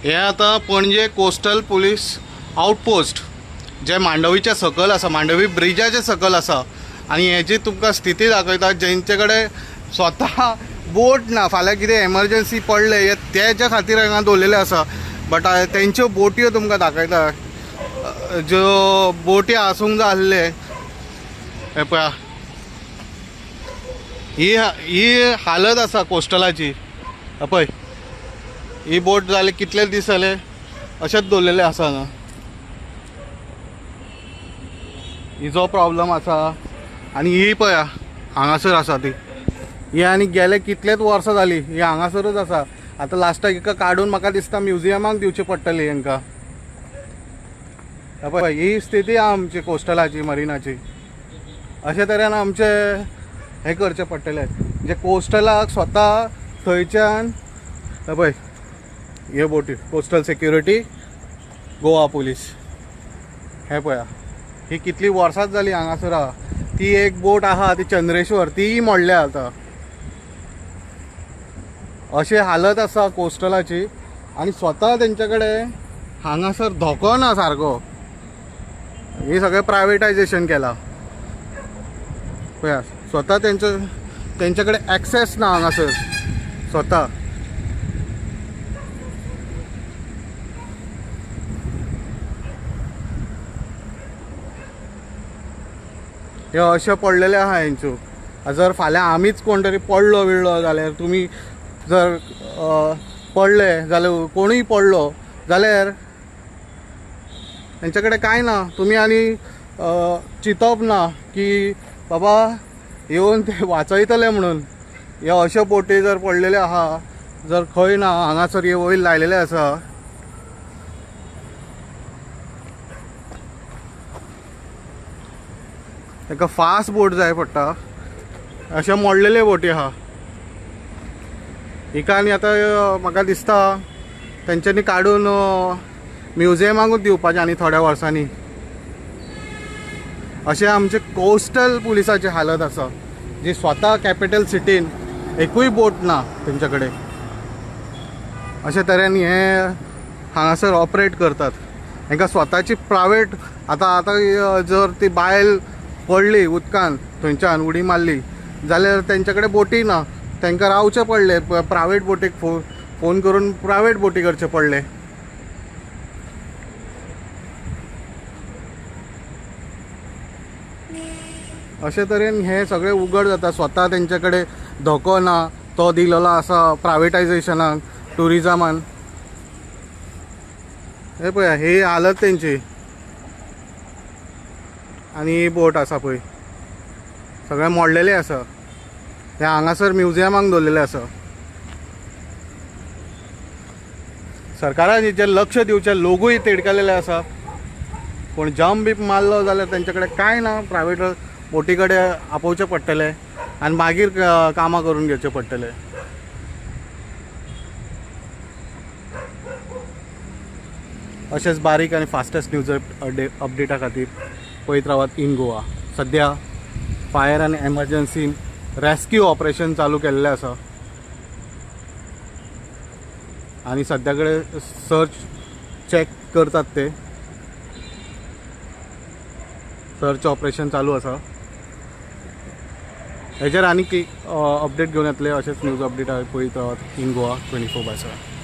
हे आता पणजे कोस्टल पुलीस आउटपोस्ट जे मांडवीच्या सकल आसा, मांडवी ब्रिजाचे सकल आसा आणि हेची तुमकां स्थिती दाखयता जेंचे कडेन स्वता बोट ना, फाल्यां कितें एमर्जन्सी पडले तेच्या खातीर हांगा दवरलेले आसा. बट तेंच्यो बोटयो तुमकां दाखयता, ज्यो बोटी आसूंक जाय आसले. हे पळया, ही हालत आसा कोस्टलाची. पळय, ही बोट जाले कितले दीस जाले अशेंच दवरलेले आसा हांगा. हिजो प्रॉब्लम आसा. आनी ही पळया हांगासर आसा ती. ही आनी गेले कितलेच वर्सां जाली ही हांगासरच आसा. आतां लास्टाक हिका काडून म्हाका दिसता म्युजियमाक दिवची पडटली हांकां. पळय, ही स्थिती आहा आमची कोस्टलाची, मरिनाची. अशे तरेन आमचे हे करचे पडटले जे कोस्टलाक स्वता थंयच्यान. पळय, हे बोटी कोस्टल सिक्युरिटी गोवा पुलीस. हे पळया, ही कितली वर्सां जाली हांगासर आहा. ती एक बोट आहा ती चंद्रेश्वर, तीय मोडल्या आतां. अशी हालत आसा कोस्टलाची. आनी स्वता तेंचे कडेन हांगासर धोको ना सारको. हे सगळें प्रायवेटायजेशन केलां. पळया, स्वता तेंचे कडेन एक्सेस ना हांगासर स्वता. हे अशें पडलेले आहा हेंच्यो. जर फाल्यां आमीच कोण तरी पडलो बिडलो जाल्यार, तुमी जर पडले जाल्यार, कोणूय पडलो जाल्यार तेंचे कडेन कांय ना. तुमी आनी चिंतप ना की बाबा येवन ते वाचयतले म्हणून. हे अशे बोटी जर पडलेले आहा, जर खंय ना हांगासर हे वयर लायलेले आसा. ताका फास्ट बोट जाय पडटा. अशे मोडलेले बोटी आहा. हिका आनी आतां म्हाका दिसता तेंच्यांनी काडून म्युजियमाकूच दिवपाचें आनी थोड्या वर्सांनी. अशें आमचे कोस्टल पुलिसाची हालत आसा, जी स्वता कॅपिटल सिटीन एकूय बोट ना तेंच्या कडेन. अशे तरेन हे हांगासर ऑपरेट करतात. हांकां स्वताची प्रायवेट आतां जर ती बायल पडली उदकान थंयच्यान उडी मारली जाल्यार तेंच्या कडेन बोटी ना. तांकां रावचें पडलें, प्रायवेट बोटीक फोन करून प्रायवेट बोटी करचे पडले. अशे तरेन हे सगळें उगड जाता. स्वता तेंचे कडेन धोको ना, तो दिलेलो आसा प्रायवेटायजेशनाक, टुरिजमान. हे पळया, ही हालत तेंची. आनी ही बोट आसा पळय, सगळें मोडलेले आसा. हे हांगासर म्युजियमाक दवरलेले आसा. सरकारान हेचेर लक्ष दिवचें. लोकूय तिडकलेले आसा. पूण जंप बीप मारलो जाल्यार तेंचे कडेन कांय ना. प्रायवेट बोटी कडेन आपोवचें पडटलें आनी मागीर कामां करून घेवचें पडटलें. अशेंच बारीक आनी फास्टेस्ट न्यूज अपडेटा खातीर पळयत रावात इन गोवा. सद्या फायर आनी एमर्जन्सी रेस्क्यू ऑपरेशन चालू केल्लें आसा आनी सद्या कडेन सर्च चॅक करतात. ते सर्च ऑपरेशन चालू आसा. हेजेर आनी अपडेट घेवन येतले. अशेंच न्यूज अपडेट पळयत रावात इन गोवा 24/7.